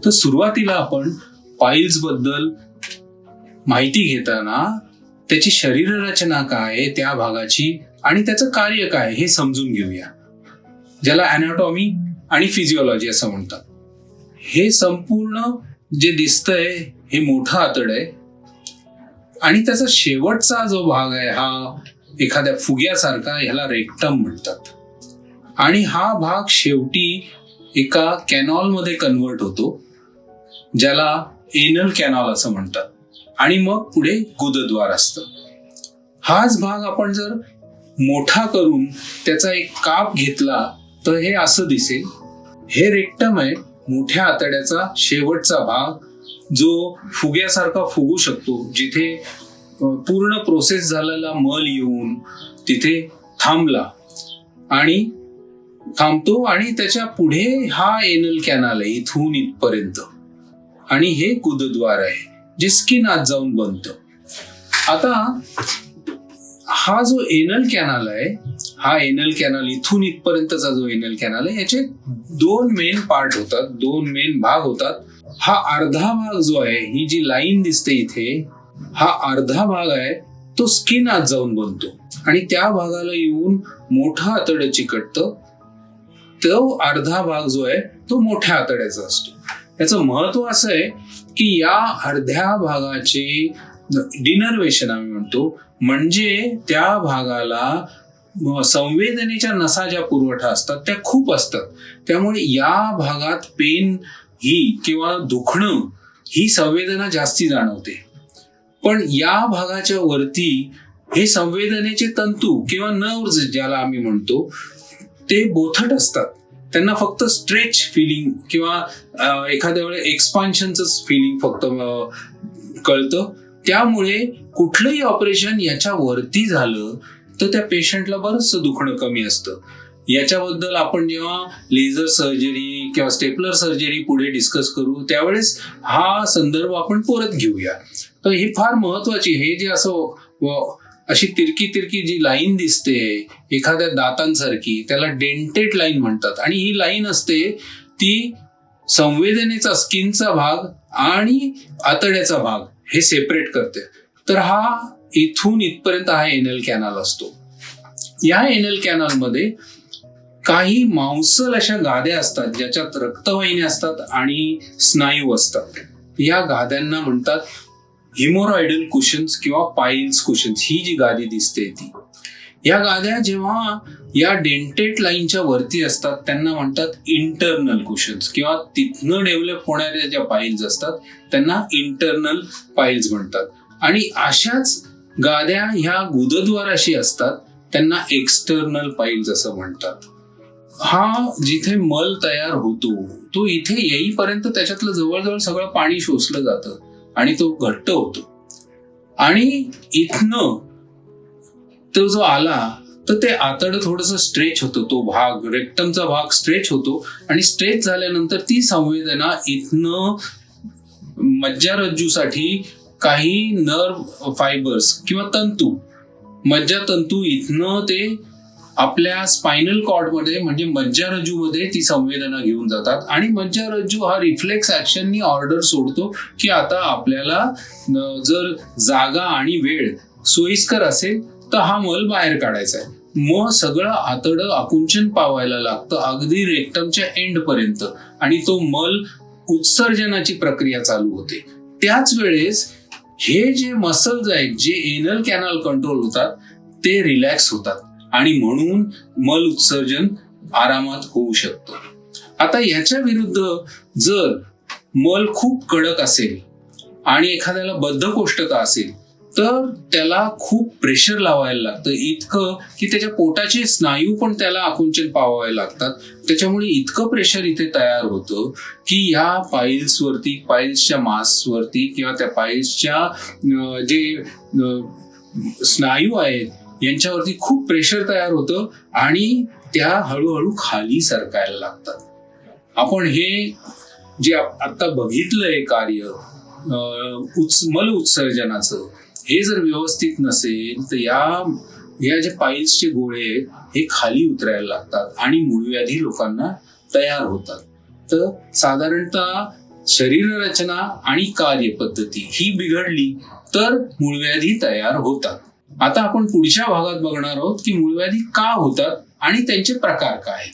तर सुरुवातीला आपण पाईल्स बद्दल माहिती घेताना त्याची शरीर रचना काय, त्या भागाची आणि त्याचं कार्य काय हे समजून घेऊया, ज्याला अॅनाटॉमी आणि फिजिओलॉजी असं म्हणतात. हे संपूर्ण जे दिसतंय हे मोठं आतड आहे आणि त्याचा शेवटचा जो भाग आहे हा एखाद्या फुग्यासारखा, ह्याला रेक्टम म्हणतात. आणि हा भाग शेवटी एका कॅनॉलमध्ये कन्वर्ट होतो, ज्याला एनल कॅनॉल असं म्हणतात. आणि मग पुढे गुदद्वार असतं. हाच भाग आपण जर मोठा करून त्याचा एक काप घेतला तर हे असं दिसेल. हे रेक्टम आहे, मोठ्या आतड्याचा शेवटचा भाग, जो फुग्यासारखा फुगू शकतो, जिथे पूर्ण प्रोसेस झालेला मल येऊन तिथे थांबतो आणि त्याच्या पुढे हा एनल कॅनल आहे इथून इथपर्यंत. आणि हे गुदद्वार आहे जे स्किन आत जाऊन बनतं. आता हा जो एनल कॅनल आहे, हा एनल कॅनल इथून इथपर्यंतचा जो एनल कॅनल आहे, याचे दोन मेन पार्ट होतात, दोन मेन भाग होतात. हा अर्धा भाग जो आहे, ही जी लाईन दिसते इथे, हा अर्धा भाग आहे तो स्किन आत जाऊन बनतो आणि त्या भागाला येऊन मोठं आतडं चिकटतं. तो अर्धा भाग जो आहे तो मोठ्या आतड्याचा असतो. याचं महत्व असं आहे की या अर्ध्या भागाचे डिनर्वेशन आम्ही म्हणतो, म्हणजे त्या भागाला संवेदनेच्या नसा ज्या पुरवठा असतात त्या खूप असतात. त्यामुळे या भागात पेन ही किंवा दुखणं ही संवेदना जास्ती जाणवते. पण या भागाच्या वरती हे संवेदनेचे तंतू किंवा नर्व्ज ज्याला आम्ही म्हणतो ते बोथट असतात. त्यांना फक्त स्ट्रेच फिलिंग किंवा एखाद्या वेळेस एक्सपान्शनच फिलिंग फक्त कळतं. त्यामुळे कुठलंही ऑपरेशन याच्या वरती झालं तर त्या पेशंटला बरंचसं दुखणं कमी असतं. याच्याबद्दल आपण जेव्हा लेझर सर्जरी किंवा स्टेपलर सर्जरी पुढे डिस्कस करू त्यावेळेस हा संदर्भ आपण परत घेऊया. तर ही फार महत्वाची, हे जे असं अशी तिरकी जी लाईन दिसते एखाद्या दातांसारखी, त्याला डेंटेड लाईन म्हणतात. आणि ही लाईन असते ती संवेदनेचा स्किनचा भाग आणि आतड्याचा भाग हे सेपरेट करते. तर हा इथून इथपर्यंत हा एनल कॅनल असतो. या एनल कॅनलमध्ये काही मांसल अशा गाद्या असतात ज्याच्यात रक्तवाहिन्या असतात आणि स्नायू असतात. या गाद्यांना म्हणतात हिमोरॉइडल कुशन्स किंवा पाईल्स कुशन्स. ही जी गादी दिसते ती, या गाद्या जेव्हा या डेंटेड लाईनच्या वरती असतात त्यांना म्हणतात इंटरनल कुशन्स, किंवा तिथनं डेव्हलप होणाऱ्या ज्या पाईल्स असतात त्यांना इंटरनल पाईल्स म्हणतात. आणि अशाच गाद्या ह्या गुदद्वाराशी असतात त्यांना एक्सटर्नल पाईल्स असं म्हणतात. हा जिथे मल तयार होतो तो इथे येईपर्यंत त्याच्यातलं जवळजवळ सगळं पाणी शोषलं जातं आणि तो घट्ट होतो. आणि इथनं तो जो आला तर ते आतड थोडंसं स्ट्रेच होतं, तो भाग रेक्टमचा भाग स्ट्रेच होतो आणि स्ट्रेच झाल्यानंतर ती संवेदना इथनं मज्जारज्जूसाठी काही नर्व फायबर्स किंवा मज्जातंतू इथनं ते आपल्या स्पायनल कॉर्डमध्ये म्हणजे मज्जारज्जूमध्ये ती संवेदना घेऊन जातात. आणि मज्जारज्जू हा रिफ्लेक्स ऍक्शननी ऑर्डर सोडतो की आता आपल्याला जर जागा आणि वेळ सोयीस्कर असेल तर हा मल बाहेर काढायचा आहे. मग सगळं आतडं आकुंचन पावायला लागतं अगदी रेक्टमच्या एंड पर्यंत आणि तो मल उत्सर्जनाची प्रक्रिया चालू होते. त्याच वेळेस हे जे मसल्स आहेत जे एनल कॅनल कंट्रोल होतात ते रिलॅक्स होतात आणि म्हणून मल उत्सर्जन आरामात होऊ शकतं. आता याच्या विरुद्ध जर मल खूप कडक असेल आणि एखाद्याला बद्धकोष्ठता असेल तर त्याला खूप प्रेशर लावायला लागतं, इतकं की त्याच्या पोटाचे स्नायू पण त्याला आकुंचन पावावे लागतात. त्याच्यामुळे इतकं प्रेशर इथे तयार होतं की ह्या पाईल्सवरती, पाईल्सच्या मासवरती किंवा त्या पाईल्सच्या जे स्नायू आहेत यांच्यावरती खूप प्रेशर तयार होतं आणि त्या हळूहळू खाली सरकायला लागतात. आपण हे जे आता बघितलंय कार्य मल उत्सर्जनाचं, हे जर व्यवस्थित नसेल तर या जे पाईल्सचे गोळे आहेत हे खाली उतरायला लागतात आणि मूळव्याधी लोकांना तयार होतात. तर साधारणतः शरीर रचना आणि कार्यपद्धती ही बिघडली तर मूळव्याधी तयार होतात. आता आपण पुढच्या भागात बघणार आहोत की मूळव्याधी का होतात आणि त्यांचे प्रकार काय आहेत.